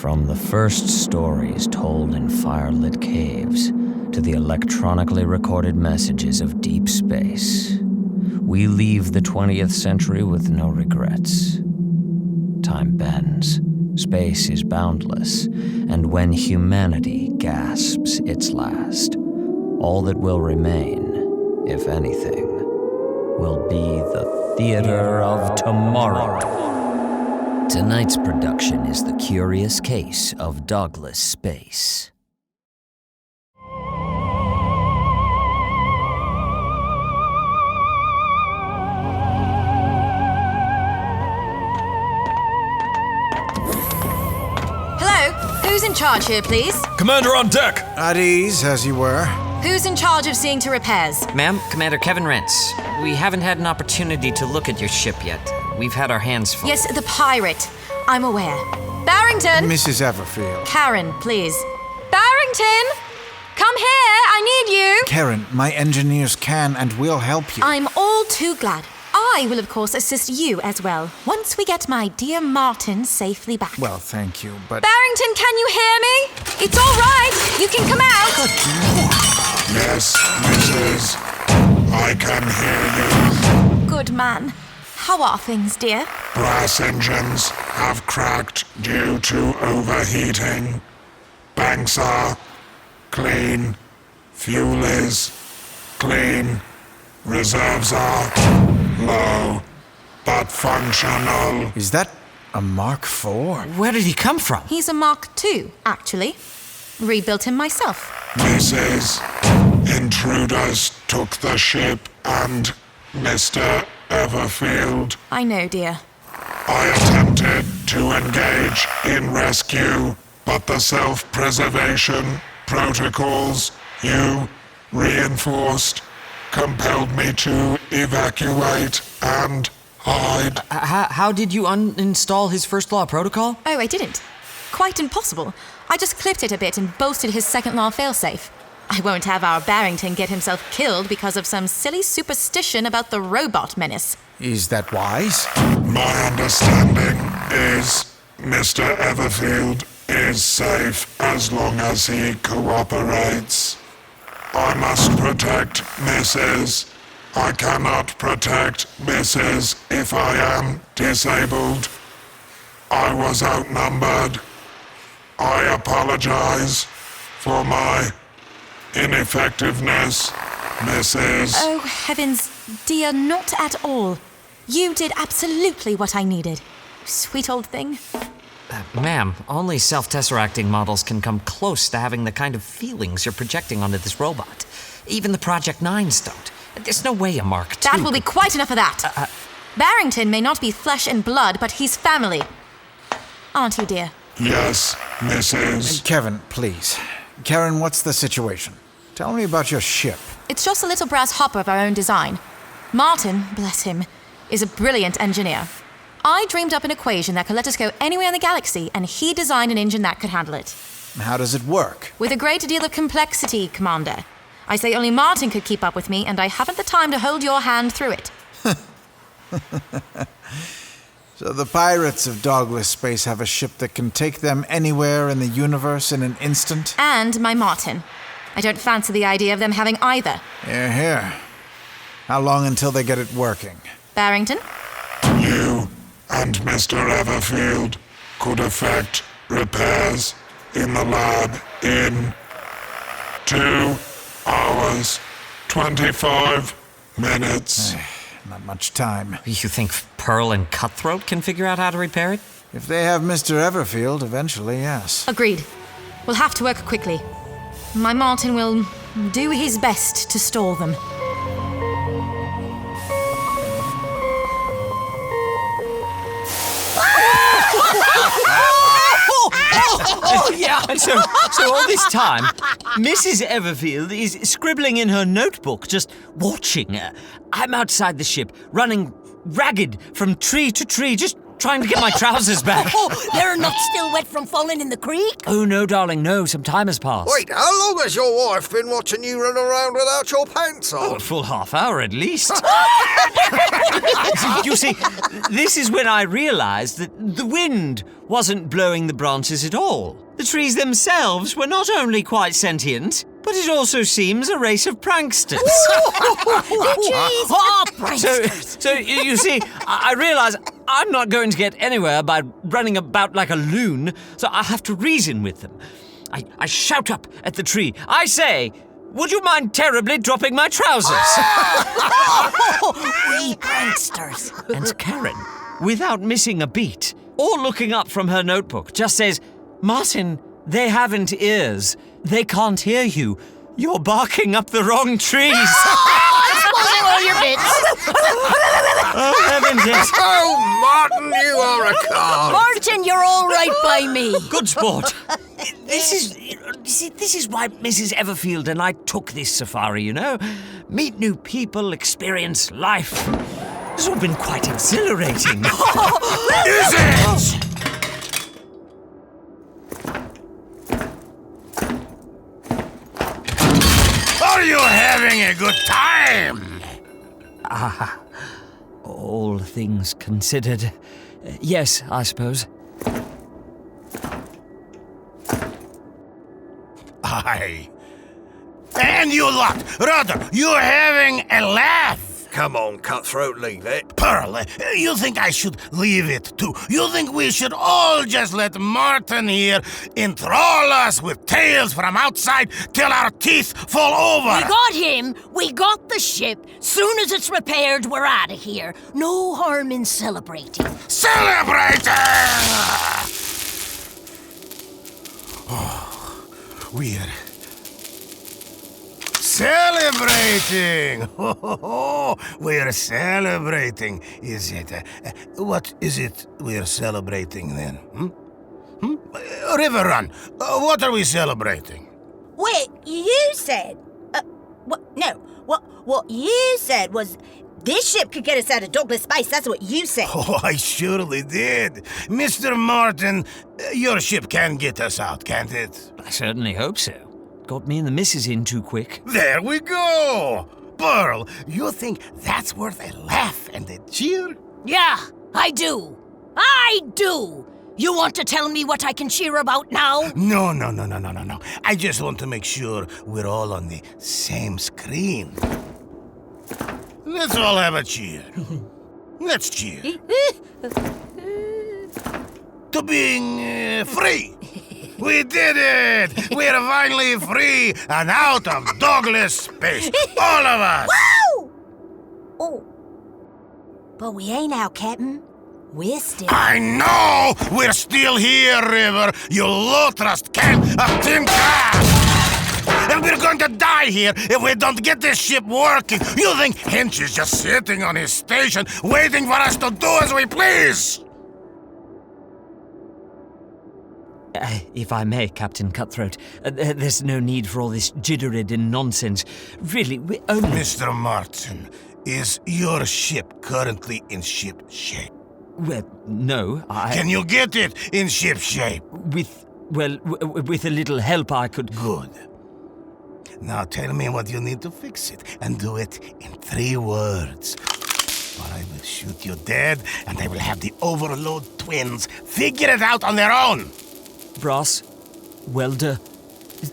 From the first stories told in firelit caves to the electronically recorded messages of deep space, we leave the 20th century with no regrets. Time bends, space is boundless, and when humanity gasps its last, all that will remain, if anything, will be the theater of tomorrow. Tonight's production is The Curious Case of Dogless Space. Hello? Who's in charge here, please? Commander on deck! At ease, as you were. Who's in charge of seeing to repairs? Ma'am, Commander Kevin Rentz. We haven't had an opportunity to look at your ship yet. We've had our hands full. Yes, the pirate. I'm aware. Barrington! Mrs. Everfield. Karen, please. Barrington! Come here, I need you! Karen, my engineers can and will help you. I'm all too glad. I will, of course, assist you as well, once we get my dear Martin safely back. Well, thank you, but... Barrington, can you hear me? It's all right. You can come out. Yes, Mrs. I can hear you. Good man. How are things, dear? Brass engines have cracked due to overheating. Banks are clean. Fuel is clean. Reserves are low, but functional. Is that a Mark IV? Where did he come from? He's a Mark II, actually. Rebuilt him myself. Mrs. Intruders took the ship and Mr. Everfield. I know, dear. I attempted to engage in rescue, but the self-preservation protocols you reinforced compelled me to evacuate and hide. How did you uninstall his first law protocol? Oh, I didn't. Quite impossible. I just clipped it a bit and bolstered his second law failsafe. I won't have our Barrington get himself killed because of some silly superstition about the robot menace. Is that wise? My understanding is Mr. Everfield is safe as long as he cooperates. I must protect Mrs. I cannot protect Mrs. if I am disabled. I was outnumbered. I apologize for my ineffectiveness, Mrs. Oh, heavens, dear, not at all. You did absolutely what I needed. Sweet old thing. Ma'am, only self-tesseracting models can come close to having the kind of feelings you're projecting onto this robot. Even the Project 9s don't. There's no way a Mark II... That will be quite enough of that. Barrington may not be flesh and blood, but he's family. Aren't you, dear? Yes, Mrs. Kevin, please. Karen, what's the situation? Tell me about your ship. It's just a little brass hopper of our own design. Martin, bless him, is a brilliant engineer. I dreamed up an equation that could let us go anywhere in the galaxy, and he designed an engine that could handle it. How does it work? With a great deal of complexity, Commander. I say only Martin could keep up with me, and I haven't the time to hold your hand through it. So the pirates of Dogless Space have a ship that can take them anywhere in the universe in an instant? And my Martin. I don't fancy the idea of them having either. Hear, hear. How long until they get it working? Barrington? You and Mr. Everfield could effect repairs in the lab in 2 hours, 25 minutes. Not much time. You think Pearl and Cutthroat can figure out how to repair it? If they have Mr. Everfield, eventually, yes. Agreed. We'll have to work quickly. My Martin will do his best to stall them. Oh, yeah. And so all this time, Mrs. Everfield is scribbling in her notebook, just watching. I'm outside the ship, running ragged from tree to tree, just trying to get my trousers back. Oh, they're not still wet from falling in the creek? Oh, no, darling, no. Some time has passed. Wait, how long has your wife been watching you run around without your pants on? Oh, a full half hour at least. You see, this is when I realized that the wind wasn't blowing the branches at all. The trees themselves were not only quite sentient, but it also seems a race of pranksters. So you see, I realize I'm not going to get anywhere by running about like a loon, so I have to reason with them. I shout up at the tree. I say, would you mind terribly dropping my trousers? We pranksters. And Karen, without missing a beat, or looking up from her notebook, just says, Martin, they haven't ears. They can't hear you. You're barking up the wrong trees. Exposing all your bits. Oh, heavens, yes. Oh, Martin, you are a card. Martin, you're all right by me. Good sport. This is why Mrs. Everfield and I took this safari, you know. Meet new people, experience life. It's all been quite exhilarating. Is it? Are you having a good time? All things considered, yes, I suppose. Aye. And you lot, rather, you're having a laugh. Come on, Cutthroat, leave it. Pearl, you think I should leave it too? You think we should all just let Martin here enthrall us with tales from outside till our teeth fall over? We got him. We got the ship. Soon as it's repaired, we're out of here. No harm in celebrating. Celebrating! Oh, we're celebrating! We're celebrating, is it? What is it we're celebrating then? River Run, what are we celebrating? Wait, you said... What you said was this ship could get us out of Dogless Space. That's what you said. Oh, I surely did. Mr. Martin, your ship can get us out, can't it? I certainly hope so. Got me and the missus in too quick. There we go! Pearl, you think that's worth a laugh and a cheer? Yeah, I do. I do. You want to tell me what I can cheer about now? No. I just want to make sure we're all on the same screen. Let's all have a cheer. Let's cheer. To being free. We did it! We're finally free and out of Dogless Space. All of us! Woo! Oh. But we ain't out, Captain. We're still... I know! We're still here, River! You low-trust can of tin can! And we're going to die here if we don't get this ship working! You think Hench is just sitting on his station waiting for us to do as we please? If I may, Captain Cutthroat, there's no need for all this jitterid nonsense. Really, we only... Mr. Martin, is your ship currently in ship shape? Well, no, Can you get it in ship shape? With a little help I could... Good. Now tell me what you need to fix it, and do it in 3 words. Or I will shoot you dead, and I will have the Overload twins figure it out on their own. Brass, welder,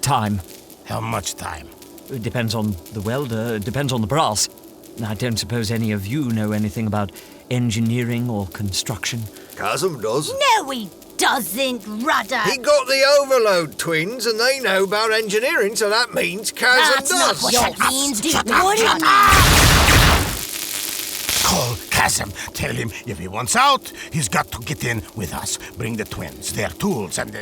time. How much time? It depends on the welder, it depends on the brass. I don't suppose any of you know anything about engineering or construction. Chasm does. No, he doesn't, Rudder. He got the Overload twins and they know about engineering, so that means Chasm That's does. not what that means, dude. What it means? Call Chasm. Tell him if he wants out, he's got to get in with us. Bring the twins, their tools, and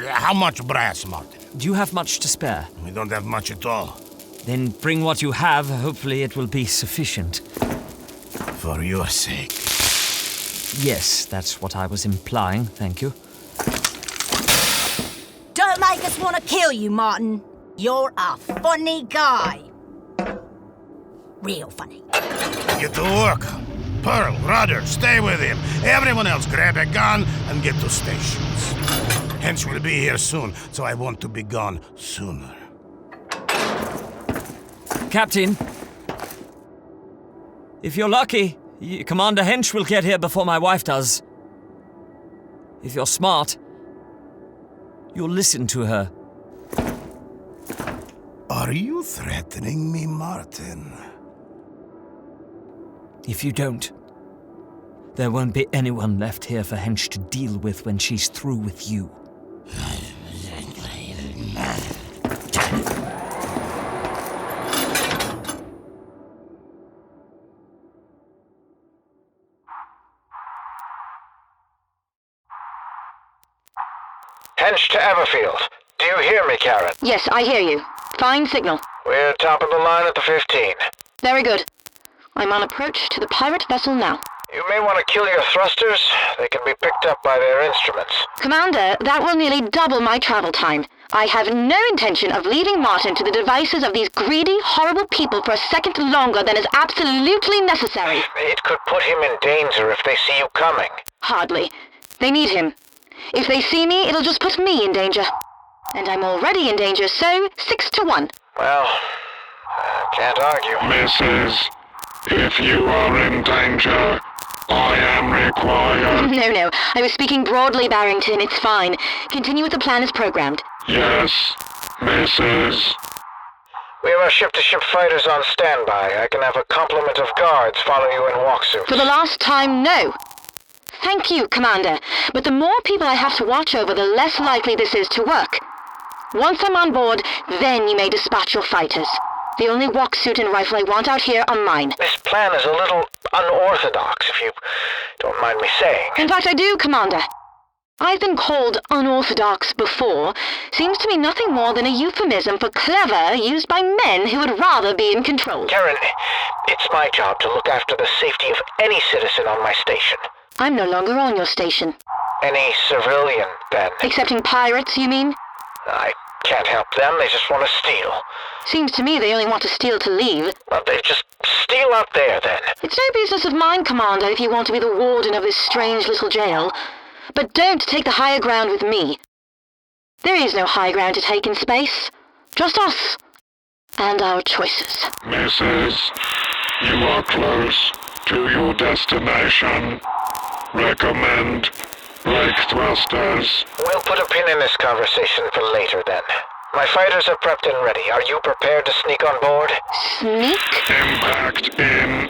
how much brass, Martin? Do you have much to spare? We don't have much at all. Then bring what you have. Hopefully it will be sufficient. For your sake. Yes, that's what I was implying. Thank you. Don't make us want to kill you, Martin. You're a funny guy. Real funny. Get to work. Pearl, Rudder, stay with him. Everyone else grab a gun and get to stations. Hench will be here soon, so I want to be gone sooner. Captain, if you're lucky, Commander Hench will get here before my wife does. If you're smart, you'll listen to her. Are you threatening me, Martin? If you don't, there won't be anyone left here for Hench to deal with when she's through with you. Hench to Everfield. Do you hear me, Karen? Yes, I hear you. Fine signal. We're top of the line at the 15. Very good. I'm on approach to the pirate vessel now. You may want to kill your thrusters. They can be picked up by their instruments. Commander, that will nearly double my travel time. I have no intention of leaving Martin to the devices of these greedy, horrible people for a second longer than is absolutely necessary. It could put him in danger if they see you coming. Hardly. They need him. If they see me, it'll just put me in danger. And I'm already in danger, so 6-1. Well, can't argue. Mrs., if you are in danger, I am required. No. I was speaking broadly, Barrington. It's fine. Continue with the plan as programmed. Yes, Mrs. We have our ship-to-ship fighters on standby. I can have a complement of guards follow you in walksuits. For the last time, no. Thank you, Commander. But the more people I have to watch over, the less likely this is to work. Once I'm on board, then you may dispatch your fighters. The only walksuit and rifle I want out here are mine. This plan is a little unorthodox, if you don't mind me saying. In fact, I do, Commander. I've been called unorthodox before. Seems to me nothing more than a euphemism for clever used by men who would rather be in control. Karen, it's my job to look after the safety of any citizen on my station. I'm no longer on your station. Any civilian, then? Excepting pirates, you mean? I can't help them, they just want to steal. Seems to me they only want to steal to leave. Well, they just steal out there, then. It's no business of mine, Commander, if you want to be the warden of this strange little jail. But don't take the higher ground with me. There is no high ground to take in space. Just us. And our choices. Mrs., you are close to your destination. Recommend brake thrusters. We'll put a pin in this conversation for later, then. My fighters are prepped and ready. Are you prepared to sneak on board? Sneak? Impact in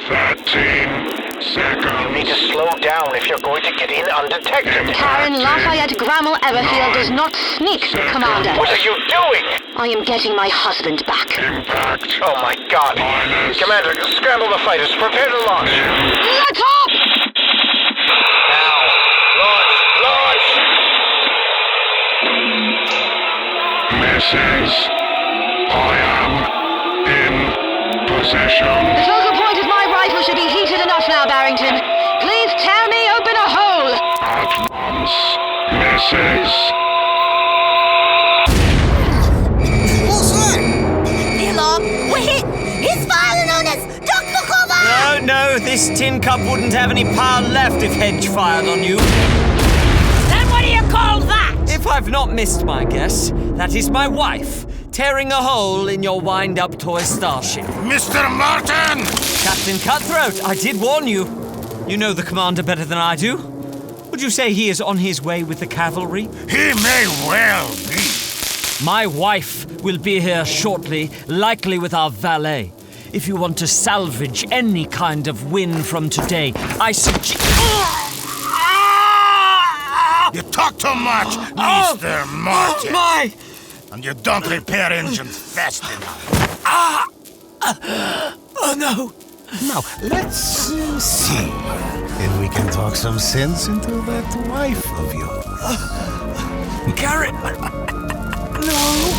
13 seconds. You need to slow down if you're going to get in undetected. Karen Lafayette Grammel Everfield does not sneak, Commander. What are you doing? I am getting my husband back. Impact. Oh my God. Commander, scramble the fighters. Prepare to launch. Let up! Now. Launch! Mrs., I am in position. The focal point of my rifle should be heated enough now, Barrington. Please tear me open a hole. At once, Mrs. What's that? The alarm! We're hit! It's firing on us! Duck for cover! No, this tin cup wouldn't have any power left if Hench fired on you. Then what do you call that? If I've not missed my guess, that is my wife, tearing a hole in your wind-up toy starship. Mr. Martin! Captain Cutthroat, I did warn you. You know the commander better than I do. Would you say he is on his way with the cavalry? He may well be. My wife will be here shortly, likely with our valet. If you want to salvage any kind of win from today, I suggest... You talk too much, Mr. Martin. Oh, my! And you don't repair engines fast enough. Oh, no. Now, let's see if we can talk some sense into that wife of yours. Karen! No!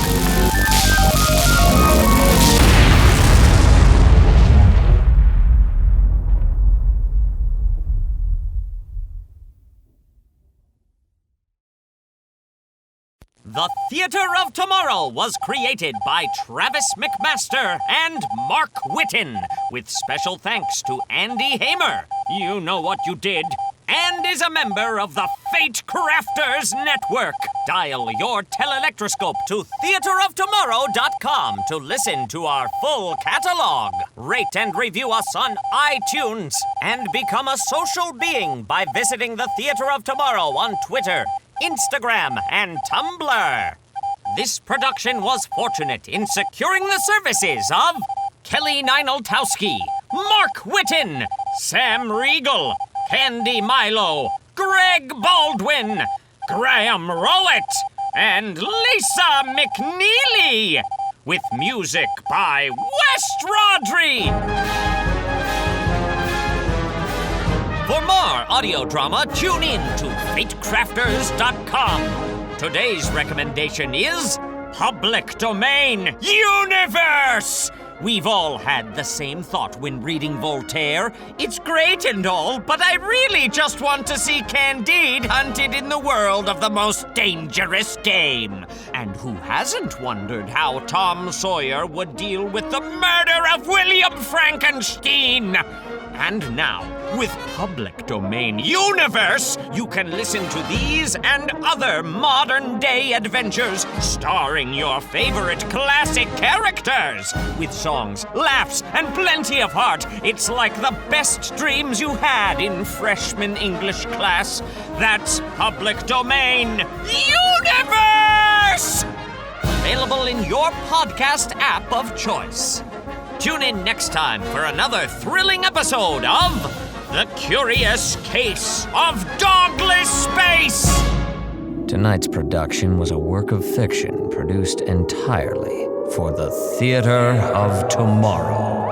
The Theater of Tomorrow was created by Travis McMaster and Mark Whitten, with special thanks to Andy Hamer. You know what you did. And is a member of the Fate Crafters Network. Dial your telelectroscope to theateroftomorrow.com to listen to our full catalog. Rate and review us on iTunes. And become a social being by visiting the Theater of Tomorrow on Twitter, Instagram, and Tumblr. This production was fortunate in securing the services of Kelly Nienaltowski, Mark Whitten, Sam Rigiel, Candi Milo, Greg Baldwin, Graham Rowat, and Lisa McNeely, with music by West Rodri. For more audio drama, tune in to FateCrafters.com. Today's recommendation is Public Domain Universe! We've all had the same thought when reading Voltaire. It's great and all, but I really just want to see Candide hunted in the world of the most dangerous game. And who hasn't wondered how Tom Sawyer would deal with the murder of William Frankenstein? And now, with Public Domain Universe, you can listen to these and other modern-day adventures starring your favorite classic characters. With songs, laughs, and plenty of heart, it's like the best dreams you had in freshman English class. That's Public Domain Universe! Available in your podcast app of choice. Tune in next time for another thrilling episode of The Curious Case of Dogless Space! Tonight's production was a work of fiction produced entirely for the Theater of Tomorrow.